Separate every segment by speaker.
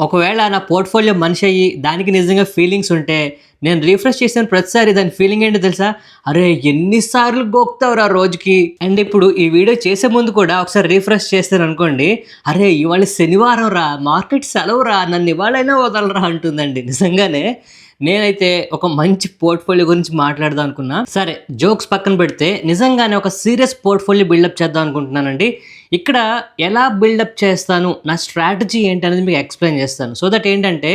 Speaker 1: ఒకవేళ నా పోర్ట్ఫోలియో మనిషి అయ్యి దానికి నిజంగా ఫీలింగ్స్ ఉంటే నేను రీఫ్రెష్ చేసిన ప్రతిసారి దాని ఫీలింగ్ ఏంటో తెలుసా? అరే ఎన్నిసార్లు గోకుతావురా రోజుకి. అండ్ ఇప్పుడు ఈ వీడియో చేసే ముందు కూడా ఒకసారి రీఫ్రెష్ చేస్తాను అనుకోండి, అరే ఇవాళ శనివారం రా, మార్కెట్ సెలవు రా, నన్ను ఇవాళైనా వదలరా అంటుందండి. నిజంగానే నేనైతే ఒక మంచి పోర్ట్ఫోలియో గురించి మాట్లాడదాం అనుకున్నా. సరే జోక్స్ పక్కన పెడితే నిజంగానే ఒక సీరియస్ పోర్ట్ఫోలియో బిల్డప్ చేద్దాం అనుకుంటున్నానండి. ఇక్కడ ఎలా బిల్డప్ చేస్తాను, నా స్ట్రాటజీ ఏంటి అనేది మీకు ఎక్స్ప్లెయిన్ చేస్తాను. సో దట్ ఏంటంటే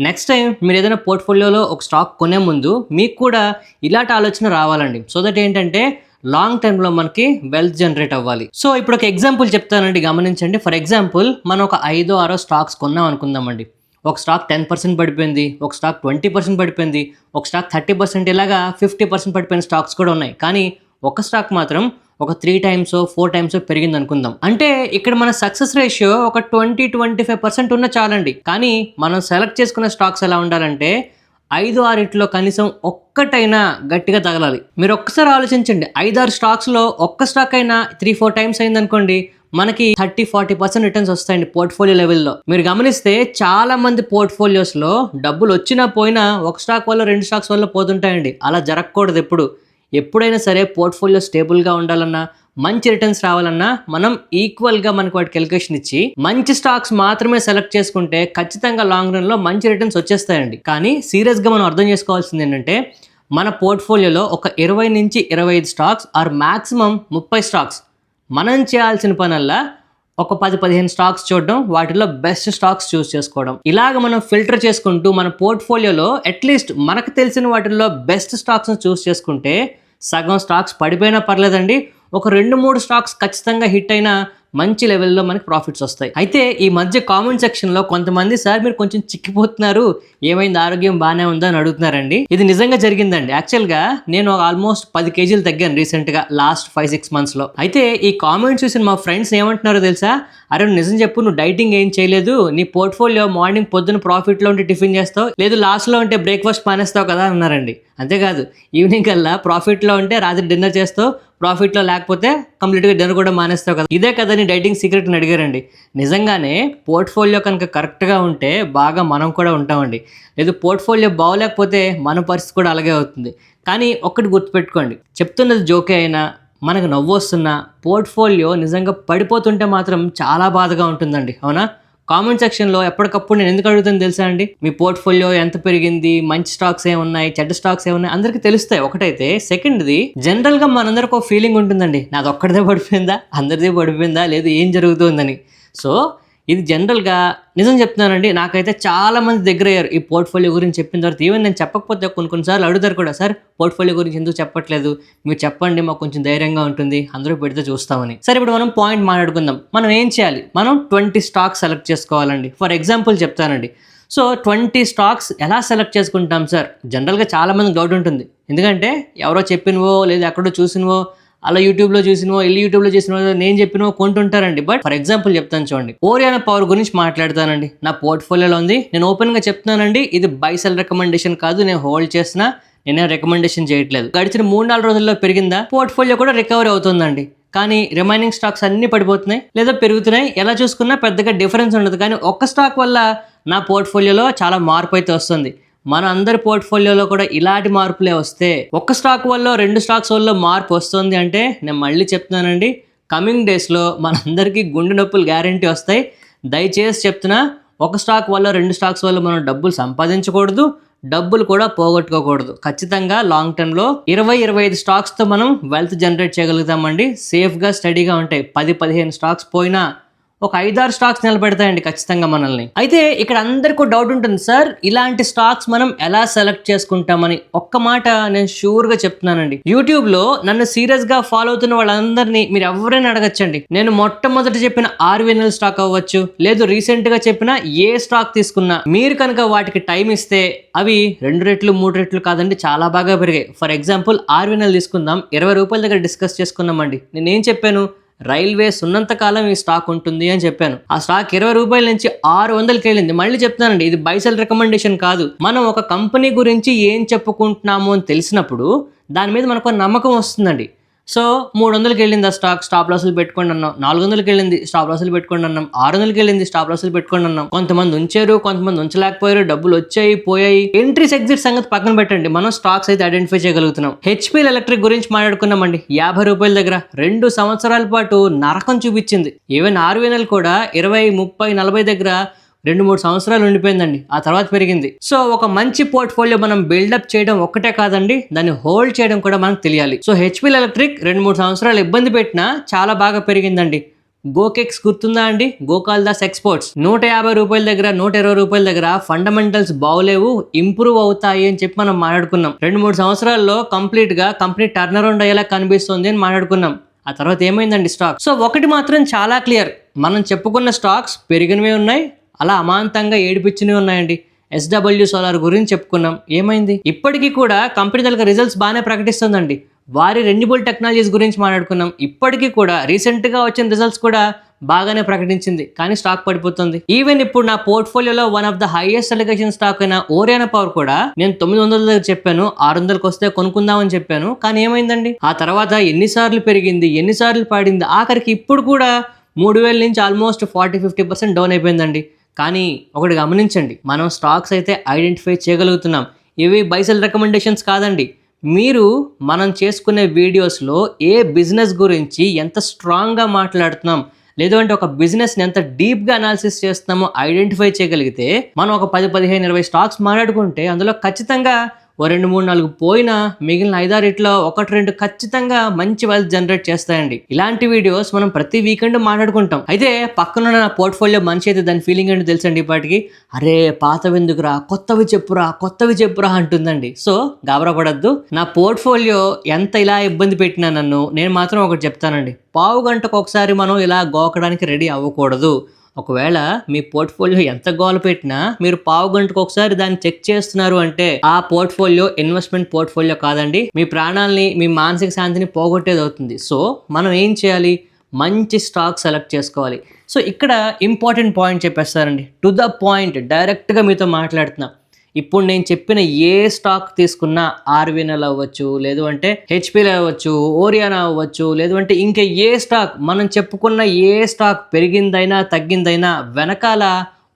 Speaker 1: నెక్స్ట్ టైం మీరు ఏదైనా పోర్ట్ఫోలియోలో ఒక స్టాక్ కొనే ముందు మీకు కూడా ఇలాంటి ఆలోచన రావాలండి. సో దట్ ఏంటంటే లాంగ్ టర్మ్లో మనకి వెల్త్ జనరేట్ అవ్వాలి. సో ఇప్పుడు ఒక ఎగ్జాంపుల్ చెప్తానండి, గమనించండి. ఫర్ ఎగ్జాంపుల్ మనం ఒక 5-6 స్టాక్స్ కొన్నాం అనుకుందామండి. ఒక స్టాక్ 10% పడిపోయింది, ఒక స్టాక్ 20% పడిపోయింది, ఒక స్టాక్ 30%, ఇలాగా 50% పడిపోయిన స్టాక్స్ కూడా ఉన్నాయి. కానీ ఒక స్టాక్ మాత్రం ఒక 3 times 4 times పెరిగింది అనుకుందాం. అంటే ఇక్కడ మన సక్సెస్ రేషియో ఒక 20-25% ఉన్న చాలండి. కానీ మనం సెలెక్ట్ చేసుకున్న స్టాక్స్ ఎలా ఉండాలంటే 5-6 కనీసం ఒక్కటైనా గట్టిగా తగలాలి. మీరు ఒక్కసారి ఆలోచించండి, 5-6 స్టాక్స్లో ఒక్క స్టాక్ అయినా 3-4 times అయిందనుకోండి, మనకి 30-40% రిటర్న్స్ వస్తాయండి పోర్ట్ఫోలియో లెవెల్లో. మీరు గమనిస్తే చాలా మంది పోర్ట్ఫోలియోస్లో డబ్బులు వచ్చినా పోయినా ఒక స్టాక్ వల్ల 2 స్టాక్స్ వల్ల పోతుంటాయండి. అలా జరగకూడదు. ఎప్పుడైనా సరే పోర్ట్ఫోలియో స్టేబుల్గా ఉండాలన్నా, మంచి రిటర్న్స్ రావాలన్నా మనం ఈక్వల్గా మనకు వాటి క్యాలిక్యులేషన్ ఇచ్చి మంచి స్టాక్స్ మాత్రమే సెలెక్ట్ చేసుకుంటే ఖచ్చితంగా లాంగ్ రన్లో మంచి రిటర్న్స్ వచ్చేస్తాయండి. కానీ సీరియస్గా మనం అర్థం చేసుకోవాల్సింది ఏంటంటే మన పోర్ట్ఫోలియోలో ఒక 20-25 స్టాక్స్ ఆర్ మ్యాక్సిమం 30 స్టాక్స్, మనం చేయాల్సిన పనల్లా ఒక 10-15 స్టాక్స్ చూడడం, వాటిలో బెస్ట్ స్టాక్స్ చూస్ చేసుకోవడం. ఇలాగ మనం ఫిల్టర్ చేసుకుంటూ మన పోర్ట్ఫోలియోలో అట్లీస్ట్ మనకు తెలిసిన వాటిల్లో బెస్ట్ స్టాక్స్ని చూస్ చేసుకుంటే సగం స్టాక్స్ పడిపోయినా పర్లేదండి, ఒక 2-3 స్టాక్స్ ఖచ్చితంగా హిట్ అయినా మంచి లెవెల్లో మనకి ప్రాఫిట్స్ వస్తాయి. అయితే ఈ మధ్య కామెంట్ సెక్షన్లో కొంతమంది సార్ మీరు కొంచెం చిక్కిపోతున్నారు, ఏమైంది, ఆరోగ్యం బాగానే ఉందా అని అడుగుతున్నారండి. ఇది నిజంగా జరిగిందండి. యాక్చువల్గా నేను ఆల్మోస్ట్ 10 kgs తగ్గాను రీసెంట్గా లాస్ట్ 5-6 monthsలో. అయితే ఈ కామెంట్స్ చూసిన మా ఫ్రెండ్స్ ఏమంటున్నారో తెలుసా? అరే నిజం చెప్పు, నువ్వు డైటింగ్ ఏం చేయలేదు, నీ పోర్ట్ఫోలియో మార్నింగ్ పొద్దున ప్రాఫిట్లో ఉంటే టిఫిన్ చేస్తావు, లేదు లాస్ట్లో ఉంటే బ్రేక్ఫాస్ట్ మానేస్తావు కదా అన్నారండి. అంతేకాదు ఈవినింగ్ కల్లా ప్రాఫిట్లో ఉంటే రాత్రి డిన్నర్ చేస్తావు, ప్రాఫిట్లో లేకపోతే కంప్లీట్గా డిన్నర్ కూడా మానేస్తావు కదా, ఇదే కదా నీ డైటింగ్ సీక్రెట్ అని అడిగారండి. నిజంగానే పోర్ట్ఫోలియో కనుక కరెక్ట్గా ఉంటే బాగా మనం కూడా ఉంటామండి. లేదు పోర్ట్ఫోలియో బాగోలేకపోతే మన పరిస్థితి కూడా అలాగే అవుతుంది. కానీ ఒక్కటి గుర్తుపెట్టుకోండి, చెప్తున్నది జోకే అయినా మనకు నవ్వు వస్తున్నా పోర్ట్ఫోలియో నిజంగా పడిపోతుంటే మాత్రం చాలా బాధగా ఉంటుందండి. అవునా? కామెంట్ సెక్షన్లో ఎప్పటికప్పుడు నేను ఎందుకు అడుగుతాను తెలుసా అండి, మీ పోర్ట్ఫోలియో ఎంత పెరిగింది, మంచి స్టాక్స్ ఏమున్నాయి, చెడ్డ స్టాక్స్ ఏమున్నాయి అందరికీ తెలుస్తాయి. ఒకటైతే సెకండ్ది, జనరల్గా మనందరికి ఒక ఫీలింగ్ ఉంటుందండి, నాది ఒక్కడిదే పడిపోయిందా, అందరిదే పడిపోయిందా, లేదు ఏం జరుగుతుందని. సో ఇది జనరల్గా నిజం చెప్తున్నానండి, నాకైతే చాలా మంది దగ్గర అయ్యారు ఈ పోర్ట్ఫోలియో గురించి చెప్పిన తర్వాత. ఈవెన్ నేను చెప్పకపోతే కొన్నిసార్లు అడుగుతారు కూడా, సార్ పోర్ట్ఫోలియో గురించి ఎందుకు చెప్పట్లేదు, మీరు చెప్పండి మాకు కొంచెం ధైర్యంగా ఉంటుంది, అందరూ పెడితే చూస్తామని. సరే ఇప్పుడు మనం పాయింట్ మాట్లాడుకుందాం. మనం ఏం చేయాలి? మనం 20 స్టాక్స్ సెలెక్ట్ చేసుకోవాలండి. ఫర్ ఎగ్జాంపుల్ చెప్తానండి. సో 20 స్టాక్స్ ఎలా సెలెక్ట్ చేసుకుంటాం సార్? జనరల్గా చాలామంది డౌట్ ఉంటుంది. ఎందుకంటే ఎవరో చెప్పినవో లేదా ఎక్కడో చూసినవో, అలా యూట్యూబ్లో చూసినవో, యూట్యూబ్లో చూసినవో, నేను చెప్పినవో కొంటుంటారండి. బట్ ఫర్ ఎగ్జాంపుల్ చెప్తాను చూడండి, ఓరియానా పవర్ గురించి మాట్లాడతానండి. నా పోర్ట్ఫోలియోలో ఉంది, నేను ఓపెన్గా చెప్తున్నానండి, ఇది బై సెల్ రికమెండేషన్ కాదు, నేను హోల్డ్ చేసిన, నేనే రికమెండేషన్ చేయట్లేదు. గడిచిన 3-4 రోజుల్లో పెరిగిందా, పోర్ట్ఫోలియో కూడా రికవరీ అవుతుందండి. కానీ రిమైనింగ్ స్టాక్స్ అన్ని పడిపోతున్నాయి లేదా పెరుగుతున్నాయి, ఎలా చూసుకున్నా పెద్దగా డిఫరెన్స్ ఉండదు. కానీ ఒక్క స్టాక్ వల్ల నా పోర్ట్ఫోలియోలో చాలా మార్పు అయితే వస్తుంది. మన అందరి పోర్ట్ఫోలియోలో కూడా ఇలాంటి మార్పులే వస్తే, ఒక్క స్టాక్ వల్ల 2 స్టాక్స్ వల్ల మార్పు వస్తుంది అంటే నేను మళ్ళీ చెప్తున్నానండి, కమింగ్ డేస్లో మనందరికీ గుండె నొప్పులు గ్యారంటీ వస్తాయి. దయచేసి చెప్తున్నా, ఒక స్టాక్ వల్ల 2 స్టాక్స్ వల్ల మనం డబ్బులు సంపాదించకూడదు, డబ్బులు కూడా పోగొట్టుకోకూడదు. ఖచ్చితంగా లాంగ్ టర్మ్లో 20-25 స్టాక్స్తో మనం వెల్త్ జనరేట్ చేయగలుగుతామండి. సేఫ్గా స్టడీగా ఉంటాయి. 10-15 స్టాక్స్ పోయినా ఒక 5-6 స్టాక్స్ నిలబెడతాయండి ఖచ్చితంగా మనల్ని. అయితే ఇక్కడ అందరికీ డౌట్ ఉంటుంది, సార్ ఇలాంటి స్టాక్స్ మనం ఎలా సెలెక్ట్ చేసుకుంటామని. ఒక్క మాట నేను షూర్గా చెప్తున్నానండి, యూట్యూబ్లో నన్ను సీరియస్గా ఫాలో అవుతున్న వాళ్ళందరినీ మీరు ఎవరైనా అడగచ్చండి. నేను మొట్టమొదట చెప్పిన RVNL స్టాక్ అవ్వచ్చు, లేదు రీసెంట్గా చెప్పిన ఏ స్టాక్ తీసుకున్నా, మీరు కనుక వాటికి టైం ఇస్తే అవి 2 రెట్లు 3 రెట్లు కాదండి, చాలా బాగా పెరిగాయి. ఫర్ ఎగ్జాంపుల్ RVNL తీసుకుందాం, 20 రూపాయల దగ్గర డిస్కస్ చేసుకున్నామండి. నేనేం చెప్పాను, రైల్వేస్ ఉన్నంత కాలం ఈ స్టాక్ ఉంటుంది అని చెప్పాను. ఆ స్టాక్ 20 రూపాయల నుంచి 600కి వెళ్ళింది. మళ్ళీ చెప్తున్నానండి, ఇది బై సెల్ రికమెండేషన్ కాదు. మనం ఒక కంపెనీ గురించి ఏం చెప్పుకుంటున్నాము అని తెలిసినప్పుడు దాని మీద మనకు నమ్మకం వస్తుందండి. సో 300కి వెళ్ళింది ఆ స్టాప్ లాసులు పెట్టుకోండి అన్నాం, 400కి వెళ్ళింది స్టాప్ లాసులు పెట్టుకోండి అన్నాం, 600కి వెళ్ళింది స్టాప్ లాసులు పెట్టుకోండి అన్నాం. కొంతమంది ఉంచారు, కొంతమంది ఉంచలేకపోయారు, డబ్బులు వచ్చాయి పోయాయి. ఎంట్రీస్ ఎగ్జిట్ సంగతి పక్కన పెట్టండి, మనం స్టాక్స్ అయితే ఐడెంటిఫై చేయగలుగుతున్నాం. హెచ్పిఎల్ ఎలక్ట్రిక్ గురించి మాట్లాడుకున్నామండి. 50 రూపాయల దగ్గర 2 సంవత్సరాల పాటు నరకం చూపించింది. ఈవెన్ ఆర్వీఎన్ఎల్ కూడా 20, 30, 40 దగ్గర 2-3 సంవత్సరాలు ఉండిపోయిందండి, ఆ తర్వాత పెరిగింది. సో ఒక మంచి పోర్ట్ఫోలియో మనం బిల్డప్ చేయడం ఒక్కటే కాదండి, దాన్ని హోల్డ్ చేయడం కూడా మనకు తెలియాలి. సో హెచ్పిఎల్ ఎలక్ట్రిక్ 2-3 సంవత్సరాలు ఇబ్బంది పెట్టినా చాలా బాగా పెరిగిందండి. గోకెక్స్ గుర్తుందా అండి, గోకాల్దాస్ ఎక్స్పోర్ట్స్ 150 రూపాయల దగ్గర 120 రూపాయల దగ్గర ఫండమెంటల్స్ బాగోలేవు, ఇంప్రూవ్ అవుతాయి అని చెప్పి మనం మాట్లాడుకున్నాం. 2-3 సంవత్సరాల్లో కంప్లీట్ గా కంపెనీ టర్న్ అరౌండ్ అయ్యేలా కనిపిస్తుంది అని మాట్లాడుకున్నాం. ఆ తర్వాత ఏమైందండి స్టాక్? సో ఒకటి మాత్రం చాలా క్లియర్, మనం చెప్పుకున్న స్టాక్స్ పెరిగినవే ఉన్నాయి, అలా అమాంతంగా ఏడిపించినవి ఉన్నాయండి. SW సోలార్ గురించి చెప్పుకున్నాం, ఏమైంది? ఇప్పటికీ కూడా కంపెనీ దగ్గర రిజల్ట్స్ బాగానే ప్రకటిస్తుందండి. వారి రెన్యూబుల్ టెక్నాలజీస్ గురించి మాట్లాడుకున్నాం, ఇప్పటికీ కూడా రీసెంట్గా వచ్చిన రిజల్ట్స్ కూడా బాగానే ప్రకటించింది, కానీ స్టాక్ పడిపోతుంది. ఈవెన్ ఇప్పుడు నా పోర్ట్ఫోలియోలో one of the highest allocation stock అయిన ఓరియానా పవర్ కూడా నేను 900 దగ్గర చెప్పాను, 600కి వస్తే కొనుక్కుందామని చెప్పాను, కానీ ఏమైందండి? ఆ తర్వాత ఎన్నిసార్లు పెరిగింది, ఎన్నిసార్లు పడింది, ఆఖరికి ఇప్పుడు కూడా 3000 నుంచి ఆల్మోస్ట్ 40-50% డౌన్ అయిపోయిందండి. కానీ ఒకటి గమనించండి, మనం స్టాక్స్ అయితే ఐడెంటిఫై చేయగలుగుతున్నాం. ఇవి బైసెల్ రికమెండేషన్స్ కాదండి. మీరు మనం చేసుకునే వీడియోస్లో ఏ బిజినెస్ గురించి ఎంత స్ట్రాంగ్గా మాట్లాడుతున్నాం, లేదు అంటే ఒక బిజినెస్ని ఎంత డీప్గా అనాలిసిస్ చేస్తున్నామో ఐడెంటిఫై చేయగలిగితే, మనం ఒక 10, 15, 20 స్టాక్స్ మాట్లాడుకుంటే అందులో ఖచ్చితంగా ఓ 2, 3, 4 పోయినా మిగిలిన 5-6 ఇట్లో 1-2 ఖచ్చితంగా మంచి వెల్త్ జనరేట్ చేస్తాయండి. ఇలాంటి వీడియోస్ మనం ప్రతి వీకెండ్ మాట్లాడుకుంటాం. అయితే పక్కన నా పోర్ట్ఫోలియో మనిషి అయితే దాని ఫీలింగ్ ఏంటో తెలుసండి ఇప్పటికి, అరే పాతవెందుకురా, కొత్తవి చెప్పురా అంటుందండి. సో గాబరా పడద్దు, నా పోర్ట్ఫోలియో ఎంత ఇలా ఇబ్బంది పెట్టినా నన్ను, నేను మాత్రం ఒకటి చెప్తానండి, పావు గంటకు ఒకసారి మనం ఇలా గోకడానికి రెడీ అవ్వకూడదు. ఒకవేళ మీ పోర్ట్ఫోలియో ఎంత గోల పెట్టినా మీరు పావు గంటకు ఒకసారి దాన్ని చెక్ చేస్తున్నారు అంటే ఆ పోర్ట్ఫోలియో ఇన్వెస్ట్మెంట్ పోర్ట్ఫోలియో కాదండి, మీ ప్రాణాలని, మీ మానసిక శాంతిని పోగొట్టేది అవుతుంది. సో మనం ఏం చేయాలి, మంచి స్టాక్ సెలెక్ట్ చేసుకోవాలి. సో ఇక్కడ ఇంపార్టెంట్ పాయింట్ చెప్పేస్తారండి, టు ద పాయింట్, డైరెక్ట్గా మీతో మాట్లాడుతున్నా. ఇప్పుడు నేను చెప్పిన ఏ స్టాక్ తీసుకున్నా, ఆర్వీఎన్ఎల్ అవ్వచ్చు, లేదు అంటే హెచ్పిఎల్ అవ్వచ్చు, ఓరియానా అవ్వచ్చు, లేదు అంటే ఇంకా ఏ స్టాక్, మనం చెప్పుకున్న ఏ స్టాక్ పెరిగిందైనా తగ్గిందైనా వెనకాల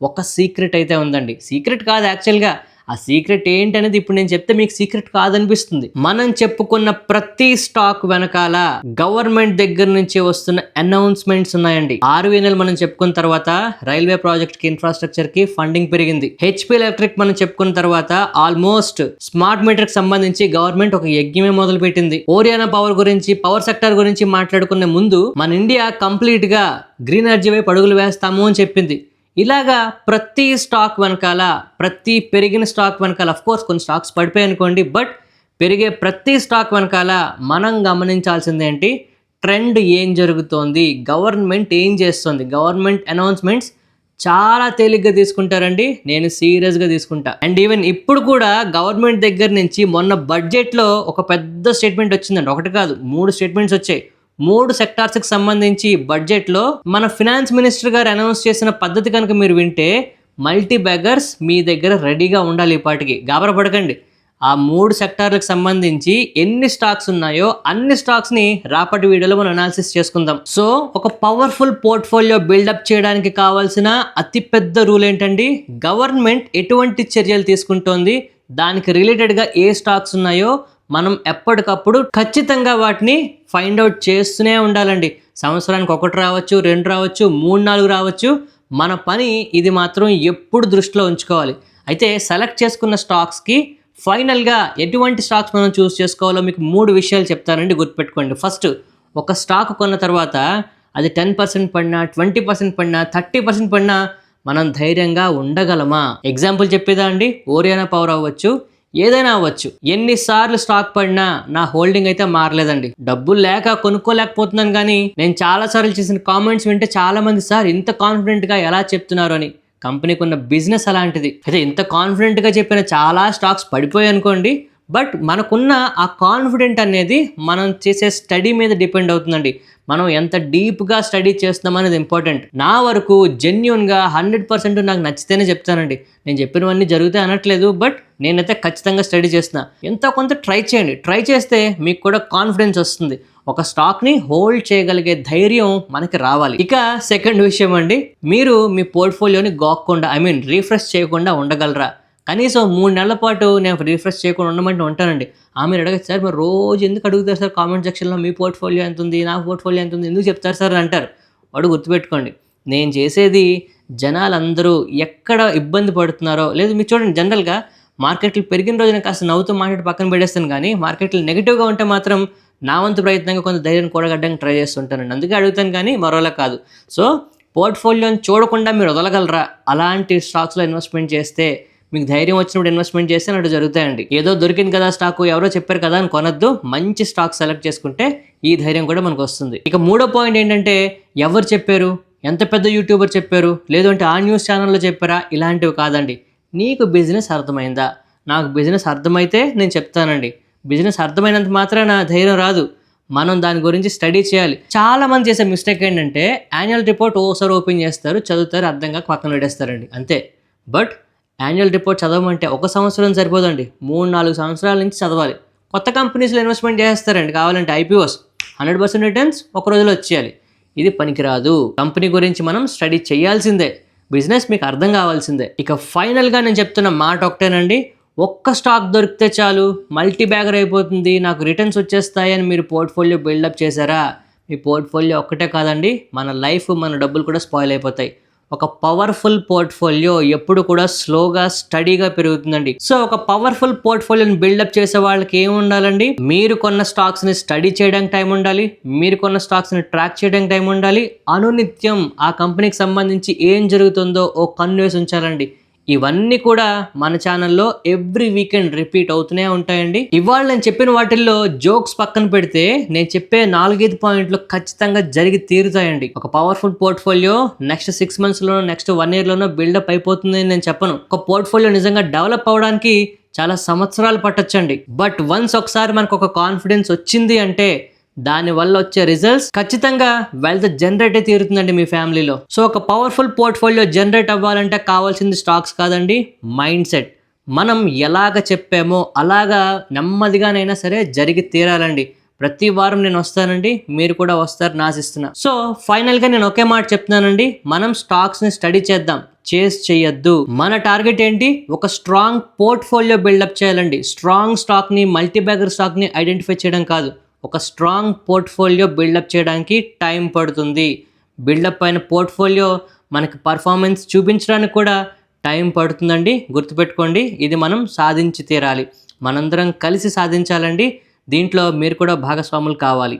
Speaker 1: ఒక సీక్రెట్ అయితే ఉందండి. సీక్రెట్ కాదు యాక్చువల్గా, ఆ సీక్రెట్ ఏంటి అనేది ఇప్పుడు నేను చెప్తే మీకు సీక్రెట్ కాదనిపిస్తుంది. మనం చెప్పుకున్న ప్రతి స్టాక్ వెనకాల గవర్నమెంట్ దగ్గర నుంచి వస్తున్న అనౌన్స్మెంట్స్ ఉన్నాయండి. ఆర్వీఎన్ఎల్ మనం చెప్పుకున్న తర్వాత రైల్వే ప్రాజెక్ట్ కి, ఇన్ఫ్రాస్ట్రక్చర్ కి ఫండింగ్ పెరిగింది. హెచ్పిఎల్ ఎలక్ట్రిక్ మనం చెప్పుకున్న తర్వాత ఆల్మోస్ట్ స్మార్ట్ మీటర్ కి సంబంధించి గవర్నమెంట్ ఒక యజ్ఞమే మొదలు పెట్టింది. ఓరియానా పవర్ గురించి, పవర్ సెక్టర్ గురించి మాట్లాడుకునే ముందు మన ఇండియా కంప్లీట్ గా గ్రీన్ ఎనర్జీ వైపు అడుగులు వేస్తాము అని చెప్పింది. ఇలాగా ప్రతి స్టాక్ వెనకాల, ప్రతి పెరిగిన స్టాక్ వెనకాల, అఫ్ కోర్స్ కొన్ని స్టాక్స్ పడిపోయి అనుకోండి, బట్ పెరిగే ప్రతి స్టాక్ వెనకాల మనం గమనించాల్సింది ఏంటి, ట్రెండ్ ఏం జరుగుతోంది, గవర్నమెంట్ ఏం చేస్తుంది. గవర్నమెంట్ అనౌన్స్మెంట్స్ చాలా తేలిగ్గా తీసుకుంటారండి, నేను సీరియస్గా తీసుకుంటా. అండ్ ఈవెన్ ఇప్పుడు కూడా గవర్నమెంట్ దగ్గర నుంచి మొన్న బడ్జెట్లో ఒక పెద్ద స్టేట్మెంట్ వచ్చిందండి, ఒకటి కాదు 3 స్టేట్మెంట్స్ వచ్చాయి. 3 సెక్టార్స్కి సంబంధించి బడ్జెట్లో మన ఫినాన్స్ మినిస్టర్ గారు అనౌన్స్ చేసిన పద్ధతి కనుక మీరు వింటే, మల్టీ బ్యాగర్స్ మీ దగ్గర రెడీగా ఉండాలి. ఇప్పటికి గాబరా పడకండి. ఆ 3 సెక్టార్లకు సంబంధించి ఎన్ని స్టాక్స్ ఉన్నాయో అన్ని స్టాక్స్ని రాపటి వీడియోలో మనం అనాలిసిస్ చేసుకుందాం. సో ఒక పవర్ఫుల్ పోర్ట్ఫోలియో బిల్డప్ చేయడానికి కావాల్సిన అతిపెద్ద రూల్ ఏంటండి, గవర్నమెంట్ ఎటువంటి చర్యలు తీసుకుంటోంది, దానికి రిలేటెడ్గా ఏ స్టాక్స్ ఉన్నాయో మనం ఎప్పటికప్పుడు ఖచ్చితంగా వాటిని ఫైండ్ అవుట్ చేస్తూనే ఉండాలండి. సంవత్సరానికి 1 రావచ్చు, 2 రావచ్చు, 3, 4 రావచ్చు, మన పని ఇది మాత్రం ఎప్పుడు దృష్టిలో ఉంచుకోవాలి. అయితే సెలెక్ట్ చేసుకున్న స్టాక్స్కి ఫైనల్గా ఎటువంటి స్టాక్స్ మనం చూస్ చేసుకోవాలో మీకు 3 విషయాలు చెప్తానండి, గుర్తుపెట్టుకోండి. ఫస్ట్, ఒక స్టాక్ కొన్న తర్వాత అది 10% పడినా, 20% పడినా, 30% పడినా మనం ధైర్యంగా ఉండగలమా? ఎగ్జాంపుల్ చెప్పేదా అండి, ఓరియానా పవర్ అవ్వచ్చు, ఏదైనా అవ్వచ్చు. ఎన్నిసార్లు స్టాక్ పడినా నా హోల్డింగ్ అయితే మారలేదండి. డబ్బులు లేక కొనుక్కోలేకపోతున్నాను, కానీ నేను చాలా సార్లు చేసిన కామెంట్స్ వింటే చాలా మంది, సార్ ఇంత కాన్ఫిడెంట్గా ఎలా చెప్తున్నారు అని. కంపెనీకి ఉన్న బిజినెస్ అలాంటిది. అయితే ఇంత కాన్ఫిడెంట్గా చెప్పిన చాలా స్టాక్స్ పడిపోయాయి అనుకోండి, బట్ మనకున్న ఆ కాన్ఫిడెంట్ అనేది మనం చేసే స్టడీ మీద డిపెండ్ అవుతుందండి. మనం ఎంత డీప్గా స్టడీ చేస్తున్నాం అనేది ఇంపార్టెంట్. నా వరకు జెన్యూన్గా 100% నాకు నచ్చితేనే చెప్తానండి. నేను చెప్పినవన్నీ జరుగుతాయి అనట్లేదు, బట్ నేనైతే ఖచ్చితంగా స్టడీ చేస్తున్నా. ఎంతో కొంత ట్రై చేయండి. ట్రై చేస్తే మీకు కూడా కాన్ఫిడెన్స్ వస్తుంది. ఒక స్టాక్ని హోల్డ్ చేయగలిగే ధైర్యం మనకి రావాలి. ఇక సెకండ్ విషయం అండి, మీరు మీ పోర్ట్ఫోలియోని గోక్కుండా రీఫ్రెష్ చేయకుండా ఉండగలరా? కనీసం 3 నెలల పాటు నేను రీఫ్రెష్ చేయకుండా ఉండమంటే ఉంటానండి. మీరు అడగచ్చు సార్, మరి రోజు ఎందుకు అడుగుతారు సార్ కామెంట్ సెక్షన్లో మీ పోర్ట్ఫోలియో ఎంత ఉంది, నా పోర్ట్ఫోలియో ఎంత ఉంది, ఎందుకు చెప్తారు సార్ అని అంటారు. వాడు గుర్తుపెట్టుకోండి, నేను చేసేది జనాలందరూ ఎక్కడ ఇబ్బంది పడుతున్నారో లేదు. మీరు చూడండి, జనరల్గా మార్కెట్లు పెరిగిన రోజున కాస్త నవ్వుతూ మాట్లాడి పక్కన పెట్టేస్తాను, కానీ మార్కెట్లు నెగిటివ్గా ఉంటే మాత్రం నా వంతు ప్రయత్నంగా కొంత ధైర్యం కూడగడ్డానికి ట్రై చేస్తుంటానండి. అందుకే అడుగుతాను, కానీ మరోలా కాదు. సో పోర్ట్ఫోలియోని చూడకుండా మీరు వదలగలరా? అలాంటి స్టాక్స్లో ఇన్వెస్ట్మెంట్ చేస్తే మీకు ధైర్యం వచ్చినప్పుడు ఇన్వెస్ట్మెంట్ చేస్తే అటు జరుగుతాయండి. ఏదో దొరికింది కదా స్టాక్, ఎవరో చెప్పారు కదా అని కొనొద్దు. మంచి స్టాక్ సెలెక్ట్ చేసుకుంటే ఈ ధైర్యం కూడా మనకు వస్తుంది. ఇక మూడో పాయింట్ ఏంటంటే, ఎవరు చెప్పారు, ఎంత పెద్ద యూట్యూబర్ చెప్పారు, లేదంటే ఆ న్యూస్ ఛానల్లో చెప్పారా, ఇలాంటివి కాదండి. నీకు బిజినెస్ అర్థమైందా? నాకు బిజినెస్ అర్థమైతే నేను చెప్తానండి. బిజినెస్ అర్థమైనంత మాత్రాన ధైర్యం రాదు. మనం దాని గురించి స్టడీ చేయాలి. చాలా మంది చేసే మిస్టేక్ ఏంటంటే, యాన్యువల్ రిపోర్ట్ ఓసారి ఓపెన్ చేస్తారు, చదువుతారు, అర్థంగా పక్కన పెట్టేస్తారండి, అంతే. బట్ యాన్యువల్ రిపోర్ట్ చదవమంటే 1 సంవత్సరం సరిపోదండి, 3-4 సంవత్సరాల నుంచి చదవాలి. కొత్త కంపెనీస్లో ఇన్వెస్ట్మెంట్ చేస్తారండి, కావాలంటే ఐపీఓస్ 100% రిటర్న్స్ ఒక రోజులో వచ్చేయాలి. ఇది పనికిరాదు. కంపెనీ గురించి మనం స్టడీ చేయాల్సిందే, బిజినెస్ మీకు అర్థం కావాల్సిందే. ఇక ఫైనల్గా నేను చెప్తున్న మాట ఒకటేనండి, ఒక్క స్టాక్ దొరికితే చాలు మల్టీ బ్యాగర్ అయిపోతుంది, నాకు రిటర్న్స్ వచ్చేస్తాయని మీరు పోర్ట్ఫోలియో బిల్డప్ చేశారా, మీ పోర్ట్ఫోలియో ఒక్కటే కాదండి, మన లైఫ్, మన డబ్బులు కూడా స్పాయిల్ అయిపోతాయి. ఒక పవర్ఫుల్ పోర్ట్ఫోలియో ఎప్పుడు కూడా స్లోగా స్టడీగా పెరుగుతుందండి. సో ఒక పవర్ఫుల్ పోర్ట్ఫోలియోని బిల్డప్ చేసే వాళ్ళకి ఏమి ఉండాలండి, మీరు కొన్న స్టాక్స్ని స్టడీ చేయడానికి టైం ఉండాలి, మీరు కొన్న స్టాక్స్ని ట్రాక్ చేయడానికి టైం ఉండాలి, అనునిత్యం ఆ కంపెనీకి సంబంధించి ఏం జరుగుతుందో ఓ కన్ను వేసి ఉంచాలండి. ఇవన్నీ కూడా మన ఛానల్లో ఎవ్రీ వీకెండ్ రిపీట్ అవుతూనే ఉంటాయండి. ఇవాళ నేను చెప్పిన వాటిల్లో జోక్స్ పక్కన పెడితే నేను చెప్పే 4-5 పాయింట్లు ఖచ్చితంగా జరిగి తీరుతాయండి. ఒక పవర్ఫుల్ పోర్ట్ఫోలియో నెక్స్ట్ 6 monthsలోనో నెక్స్ట్ 1 yearలోనో బిల్డప్ అయిపోతుంది అని నేను చెప్పను. ఒక పోర్ట్ఫోలియో నిజంగా డెవలప్ అవడానికి చాలా సంవత్సరాలు పట్టొచ్చండి. బట్ వన్స్ ఒకసారి మనకు ఒక కాన్ఫిడెన్స్ వచ్చింది అంటే దానివల్ల వచ్చే రిజల్ట్స్ ఖచ్చితంగా వెల్త్ జనరేట్ అయితే తీరుతుందండి మీ ఫ్యామిలీలో. సో ఒక పవర్ఫుల్ పోర్ట్ఫోలియో జనరేట్ అవ్వాలంటే కావాల్సింది స్టాక్స్ కాదండి, మైండ్ సెట్. మనం ఎలాగ చెప్పామో అలాగా నెమ్మదిగానైనా సరే జరిగి తీరాలండి. ప్రతి వారం నేను వస్తానండి, మీరు కూడా వస్తారని ఆశిస్తున్నా. సో ఫైనల్గా నేను ఒకే మాట చెప్తున్నానండి, మనం స్టాక్స్ని స్టడీ చేద్దాం, చేస్ చేయొద్దు. మన టార్గెట్ ఏంటి, ఒక స్ట్రాంగ్ పోర్ట్ఫోలియో బిల్డప్ చేయాలండి. స్ట్రాంగ్ స్టాక్ని, మల్టీబ్యాగర్ స్టాక్ని ఐడెంటిఫై చేయడం కాదు, ఒక స్ట్రాంగ్ పోర్ట్ఫోలియో బిల్డప్ చేయడానికి టైం పడుతుంది. బిల్డప్ అయిన పోర్ట్ఫోలియో మనకి పర్ఫార్మెన్స్ చూపించడానికి కూడా టైం పడుతుందండి. గుర్తుపెట్టుకోండి, ఇది మనం సాధించి తీరాలి, మనందరం కలిసి సాధించాలండి. దీంట్లో మీరు కూడా భాగస్వాములు కావాలి.